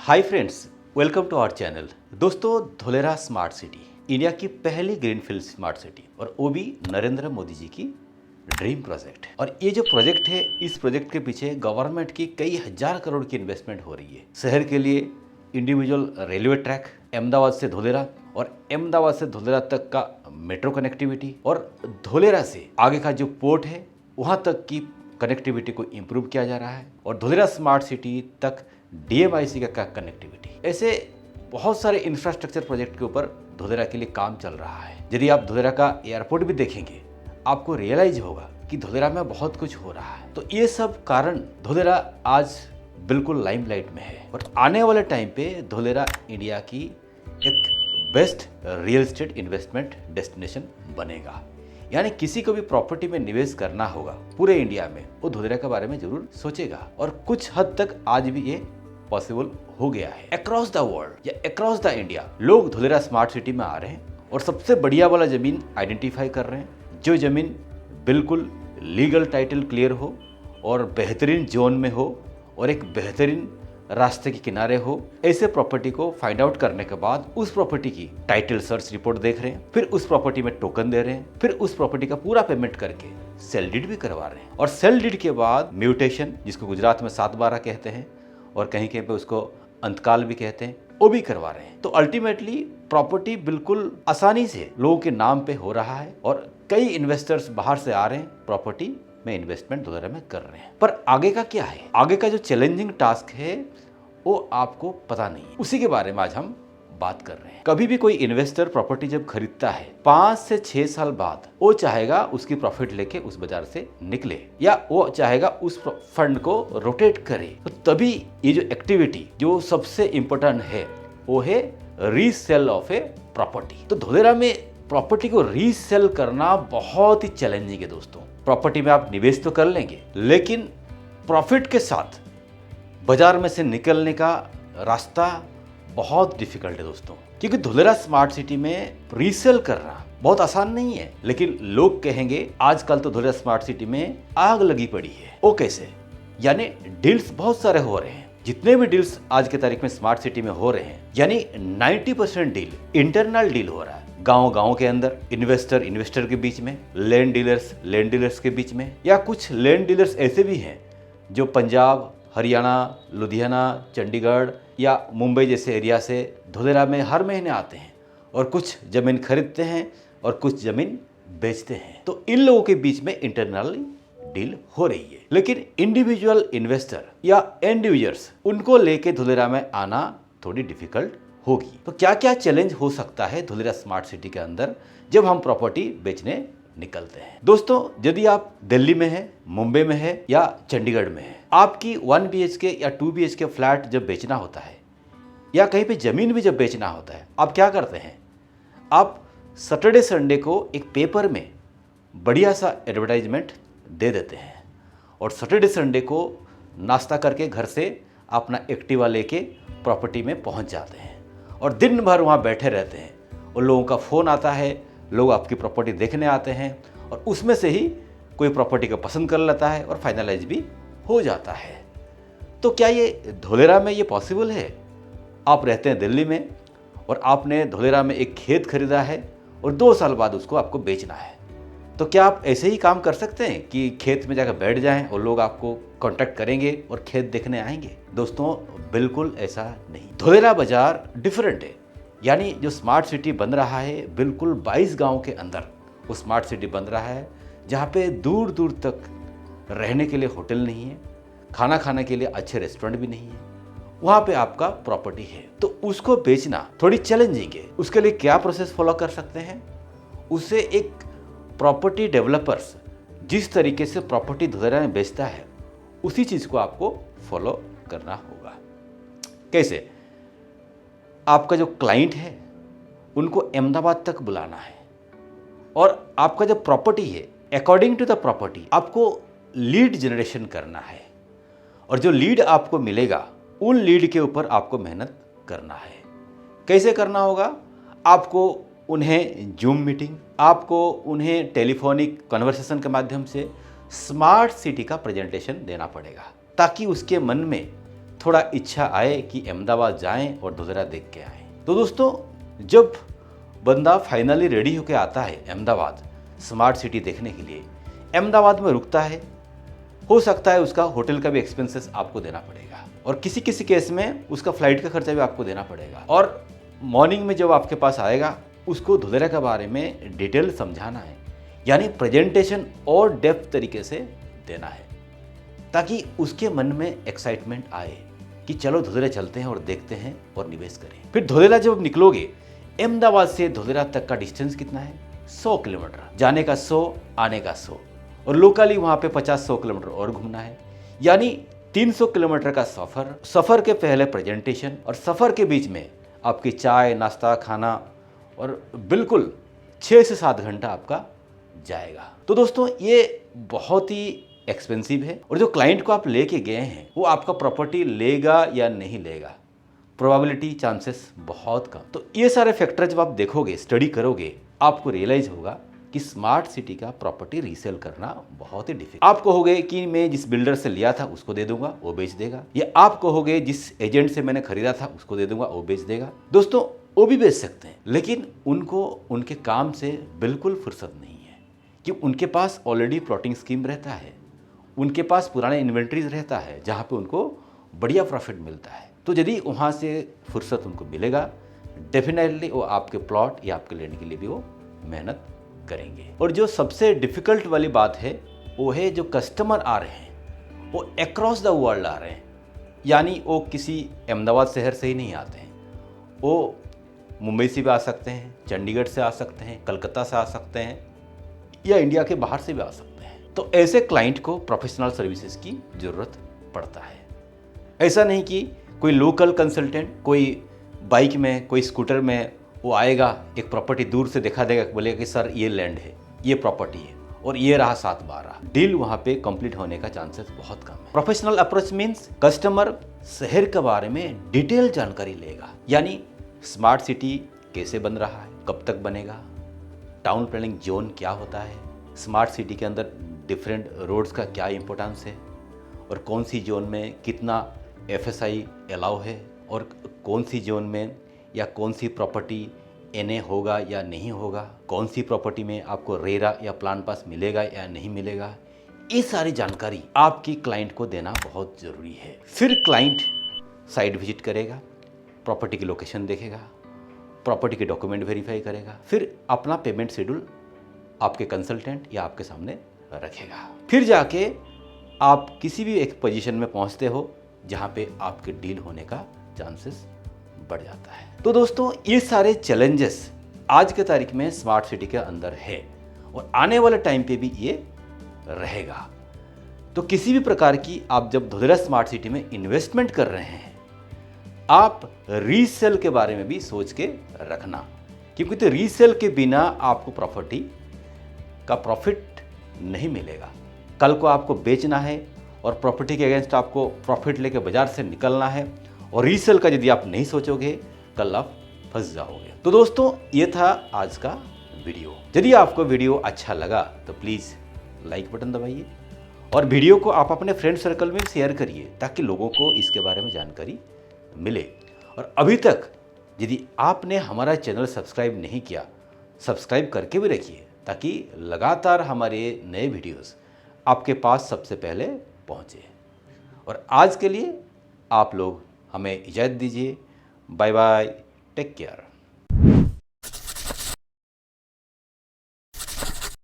Hi friends, welcome to our channel. दोस्तों, Dholera smart city India की पहली ग्रीनफील्ड स्मार्ट सिटी और वो भी नरेंद्र मोदी जी की ड्रीम प्रोजेक्ट है। और ये जो प्रोजेक्ट है, इस प्रोजेक्ट के पीछे गवर्नमेंट की कई हजार करोड़ की इन्वेस्टमेंट हो रही है। शहर के लिए इंडिविजुअल रेलवे ट्रैक, अहमदाबाद से धोलेरा और अहमदाबाद से धोलेरा तक का मेट्रो कनेक्टिविटी और धोलेरा से आगे का जो पोर्ट है वहाँ तक की कनेक्टिविटी को इम्प्रूव किया जा रहा है और धोलेरा स्मार्ट सिटी तक DMIC का कनेक्टिविटी। ऐसे बहुत सारे इंफ्रास्ट्रक्चर प्रोजेक्ट के ऊपर धोलेरा के लिए काम चल रहा है। यदि आप धोलेरा का एयरपोर्ट भी देखेंगे, आपको रियलाइज होगा कि धोलेरा में बहुत कुछ हो रहा है। तो ये सब कारण धोलेरा आज बिल्कुल लाइमलाइट में है और आने वाले टाइम पे धोलेरा इंडिया की एक best real estate investment destination बनेगा। यानी किसी को भी प्रॉपर्टी में निवेश करना होगा पूरे इंडिया में, वो धोलेरा के बारे में जरूर सोचेगा और कुछ हद तक आज भी ये पॉसिबल हो गया है। अक्रॉस द वर्ल्ड या अक्रॉस द इंडिया लोग धोलेरा स्मार्ट सिटी में आ रहे हैं और सबसे बढ़िया वाला जमीन आइडेंटिफाई कर रहे हैं, जो जमीन बिल्कुल लीगल टाइटल क्लियर हो और बेहतरीन जोन में हो और एक बेहतरीन रास्ते के किनारे हो। ऐसे प्रॉपर्टी को फाइंड आउट करने के बाद उस प्रॉपर्टी की टाइटल सर्च रिपोर्ट देख रहे हैं, फिर उस प्रॉपर्टी में टोकन दे रहे हैं, फिर उस प्रॉपर्टी का पूरा पेमेंट करके सेल डीड भी करवा रहे हैं और सेल डीड के बाद म्यूटेशन, जिसको गुजरात में 7/12 कहते हैं और कहीं कहीं पे उसको अंतकाल भी कहते हैं, वो भी करवा रहे हैं। तो अल्टीमेटली प्रॉपर्टी बिल्कुल आसानी से लोगों के नाम पे हो रहा है और कई इन्वेस्टर्स बाहर से आ रहे हैं, प्रॉपर्टी में इन्वेस्टमेंट धोलेरा में कर रहे हैं। पर आगे का क्या है? आगे का जो चैलेंजिंग टास्क है वो आपको पता नहीं है, उसी के बारे में आज हम बात कर रहे हैं। कभी भी कोई इन्वेस्टर प्रॉपर्टी जब खरीदता है, 5 से 6 साल बाद वो चाहेगा उसकी प्रॉफिट लेके उस बाजार से निकले या वो चाहेगा उस फंड को रोटेट करे। तो तभी ये जो एक्टिविटी जो सबसे इंपॉर्टेंट है वो है रीसेल ऑफ ए प्रॉपर्टी। तो धोलेरा में प्रॉपर्टी को रीसेल करना बहुत ही चैलेंजिंग है दोस्तों। प्रॉपर्टी में आप निवेश तो कर लेंगे, लेकिन प्रॉफिट के साथ बाजार में से निकलने का रास्ता बहुत डिफिकल्ट है दोस्तों, क्योंकि धोलेरा स्मार्ट सिटी में रीसेल करना बहुत आसान नहीं है। लेकिन लोग कहेंगे आजकल तो धोलेरा स्मार्ट सिटी में आग लगी पड़ी है। वो कैसे? यानी डील्स बहुत सारे हो रहे हैं। जितने भी डील्स आज के तारीख में स्मार्ट सिटी में हो रहे हैं, यानी 90% डील इंटरनल डील हो रहा है। गांव के अंदर, इन्वेस्टर के बीच में, लैंड डीलर्स के बीच में, या कुछ लैंड डीलर्स ऐसे भी हैं जो पंजाब, हरियाणा, लुधियाना, चंडीगढ़ या मुंबई जैसे एरिया से धोलेरा में हर महीने आते हैं और कुछ ज़मीन खरीदते हैं और कुछ ज़मीन बेचते हैं। तो इन लोगों के बीच में इंटरनल डील हो रही है। लेकिन इंडिविजुअल इन्वेस्टर या एंड यूजर्स, उनको लेके धोलेरा में आना थोड़ी डिफिकल्ट होगी। तो क्या क्या चैलेंज हो सकता है धोलेरा स्मार्ट सिटी के अंदर जब हम प्रॉपर्टी बेचने निकलते हैं? दोस्तों, यदि आप दिल्ली में हैं, मुंबई में है या चंडीगढ़ में है, आपकी 1 BHK या 2 BHK फ्लैट जब बेचना होता है या कहीं पे ज़मीन भी जब बेचना होता है, आप क्या करते हैं? आप सैटरडे संडे को एक पेपर में बढ़िया सा एडवर्टाइजमेंट दे देते हैं और सैटरडे संडे को नाश्ता करके घर से अपना एक्टिवा लेके प्रॉपर्टी में पहुंच जाते हैं और दिन भर वहाँ बैठे रहते हैं और लोगों का फ़ोन आता है, लोग आपकी प्रॉपर्टी देखने आते हैं और उसमें से ही कोई प्रॉपर्टी को पसंद कर लेता है और फाइनलाइज भी हो जाता है। तो क्या ये धोलेरा में ये पॉसिबल है? आप रहते हैं दिल्ली में और आपने धोलेरा में एक खेत खरीदा है और 2 साल बाद उसको आपको बेचना है, तो क्या आप ऐसे ही काम कर सकते हैं कि खेत में जाकर बैठ जाएं और लोग आपको कांटेक्ट करेंगे और खेत देखने आएंगे? दोस्तों, बिल्कुल ऐसा नहीं। धोलेरा बाजार डिफरेंट है। यानी जो स्मार्ट सिटी बन रहा है, बिल्कुल 22 गांव के अंदर वो स्मार्ट सिटी बन रहा है, जहाँ पे दूर दूर तक रहने के लिए होटल नहीं है, खाना खाने के लिए अच्छे रेस्टोरेंट भी नहीं है, वहाँ पे आपका प्रॉपर्टी है। तो उसको बेचना थोड़ी चैलेंजिंग है। उसके लिए क्या प्रोसेस फॉलो कर सकते हैं? उसे एक प्रॉपर्टी डेवलपर्स जिस तरीके से प्रॉपर्टी धोलेरा में बेचता है, उसी चीज़ को आपको फॉलो करना होगा। कैसे? आपका जो क्लाइंट है उनको अहमदाबाद तक बुलाना है और आपका जो प्रॉपर्टी है, अकॉर्डिंग टू द प्रॉपर्टी आपको लीड जनरेशन करना है और जो लीड आपको मिलेगा उन लीड के ऊपर आपको मेहनत करना है। कैसे करना होगा? आपको उन्हें जूम मीटिंग, आपको उन्हें टेलीफोनिक कन्वर्सेशन के माध्यम से स्मार्ट सिटी का प्रेजेंटेशन देना पड़ेगा, ताकि उसके मन में थोड़ा इच्छा आए कि अहमदाबाद जाएं और धुलेरा देख के आएं। तो दोस्तों, जब बंदा फाइनली रेडी होकर आता है अहमदाबाद स्मार्ट सिटी देखने के लिए, अहमदाबाद में रुकता है, हो सकता है उसका होटल का भी एक्सपेंसेस आपको देना पड़ेगा और किसी किसी केस में उसका फ्लाइट का खर्चा भी आपको देना पड़ेगा। और मॉर्निंग में जब आपके पास आएगा, उसको धुलेरा के बारे में डिटेल समझाना है, यानी प्रेजेंटेशन और डेप्थ तरीके से देना है, ताकि उसके मन में एक्साइटमेंट आए कि चलो धुलेरा चलते हैं और देखते हैं और निवेश करें। फिर धुलेरा जब निकलोगे, अहमदाबाद से धुलेरा तक का डिस्टेंस कितना है? 100 किलोमीटर। जाने का 100, आने का 100, और लोकली वहाँ पे 50-100 किलोमीटर और घूमना है, यानी 300 किलोमीटर का सफ़र। सफ़र के पहले प्रेजेंटेशन और सफ़र के बीच में आपकी चाय, नाश्ता, खाना, और बिल्कुल 6 से 7 घंटा आपका जाएगा। तो दोस्तों, ये बहुत ही एक्सपेंसिव है, और जो क्लाइंट को आप लेके गए हैं वो आपका प्रॉपर्टी लेगा या नहीं लेगा, प्रोबेबिलिटी, चांसेस बहुत कम। तो ये सारे फैक्टर जब आप देखोगे, स्टडी करोगे, आपको रियलाइज होगा कि स्मार्ट सिटी का प्रॉपर्टी रीसेल करना बहुत ही डिफिकल्ट। आप कहोगे कि मैं जिस बिल्डर से लिया था उसको दे दूंगा, वो बेच देगा, या आप कहोगे जिस एजेंट से मैंने खरीदा था उसको दे दूंगा, वो बेच देगा। दोस्तों, वो भी बेच सकते हैं, लेकिन उनको उनके काम से बिल्कुल फुर्सत नहीं है कि उनके पास ऑलरेडी प्लॉटिंग स्कीम रहता है, उनके पास पुराने इन्वेंट्रीज रहता है जहाँ पे उनको बढ़िया प्रॉफिट मिलता है। तो यदि वहाँ से फुर्सत उनको मिलेगा, डेफिनेटली वो आपके प्लॉट या आपके लैंड के लिए भी वो मेहनत करेंगे। और जो सबसे डिफिकल्ट वाली बात है वो है जो कस्टमर आ रहे हैं वो अक्रॉस द वर्ल्ड आ रहे हैं, यानी वो किसी अहमदाबाद शहर से ही नहीं आते हैं, वो मुंबई से भी आ सकते हैं, चंडीगढ़ से आ सकते हैं, कलकत्ता से आ सकते हैं, या इंडिया के बाहर से भी आ सकते हैं। तो ऐसे क्लाइंट को प्रोफेशनल सर्विसेज की ज़रूरत पड़ता है। ऐसा नहीं कि कोई लोकल कंसल्टेंट कोई बाइक में, कोई स्कूटर में वो आएगा, एक प्रॉपर्टी दूर से दिखा देगा, बोलेगा कि सर ये लैंड है, ये प्रॉपर्टी है, और ये रहा 7/12। डील वहाँ पे कंप्लीट होने का चांसेस बहुत कम है। प्रोफेशनल अप्रोच मीन्स कस्टमर शहर के बारे में डिटेल जानकारी लेगा, यानी स्मार्ट सिटी कैसे बन रहा है, कब तक बनेगा, टाउन प्लानिंग जोन क्या होता है, स्मार्ट सिटी के अंदर डिफरेंट रोड्स का क्या इंपॉर्टेंस है, और कौन सी जोन में कितना FSI अलाउ है, और कौन सी जोन में या कौन सी प्रॉपर्टी NA होगा या नहीं होगा, कौन सी प्रॉपर्टी में आपको रेरा या प्लान पास मिलेगा या नहीं मिलेगा। ये सारी जानकारी आपकी क्लाइंट को देना बहुत ज़रूरी है। फिर क्लाइंट साइट विजिट करेगा, प्रॉपर्टी की लोकेशन देखेगा, प्रॉपर्टी के डॉक्यूमेंट वेरीफाई करेगा, फिर अपना पेमेंट शेड्यूल आपके कंसल्टेंट या आपके सामने रखेगा। फिर जाके आप किसी भी एक पोजीशन में पहुंचते हो जहां पे आपके डील होने का चांसेस बढ़ जाता है। तो दोस्तों, ये सारे चैलेंजेस आज के तारीख में स्मार्ट सिटी के अंदर है, और आने वाले टाइम पे भी ये रहेगा। तो किसी भी प्रकार की आप जब धुलेरा स्मार्ट सिटी में इन्वेस्टमेंट कर रहे हैं, आप रीसेल के बारे में भी सोच के रखना, क्योंकि तो रीसेल के बिना आपको प्रॉपर्टी का प्रॉफिट नहीं मिलेगा। कल को आपको बेचना है और प्रॉपर्टी के अगेंस्ट आपको प्रॉफिट लेके बाजार से निकलना है, और रीसेल का यदि आप नहीं सोचोगे, कल आप फंस जाओगे। तो दोस्तों, ये था आज का वीडियो। यदि आपको वीडियो अच्छा लगा तो प्लीज़ लाइक बटन दबाइए, और वीडियो को आप अपने फ्रेंड सर्कल में शेयर करिए, ताकि लोगों को इसके बारे में जानकारी मिले। और अभी तक यदि आपने हमारा चैनल सब्सक्राइब नहीं किया, सब्सक्राइब करके भी रखिए, ताकि लगातार हमारे नए वीडियोस आपके पास सबसे पहले पहुँचे। और आज के लिए आप लोग हमें इजाज़त दीजिए। Bye bye, take care.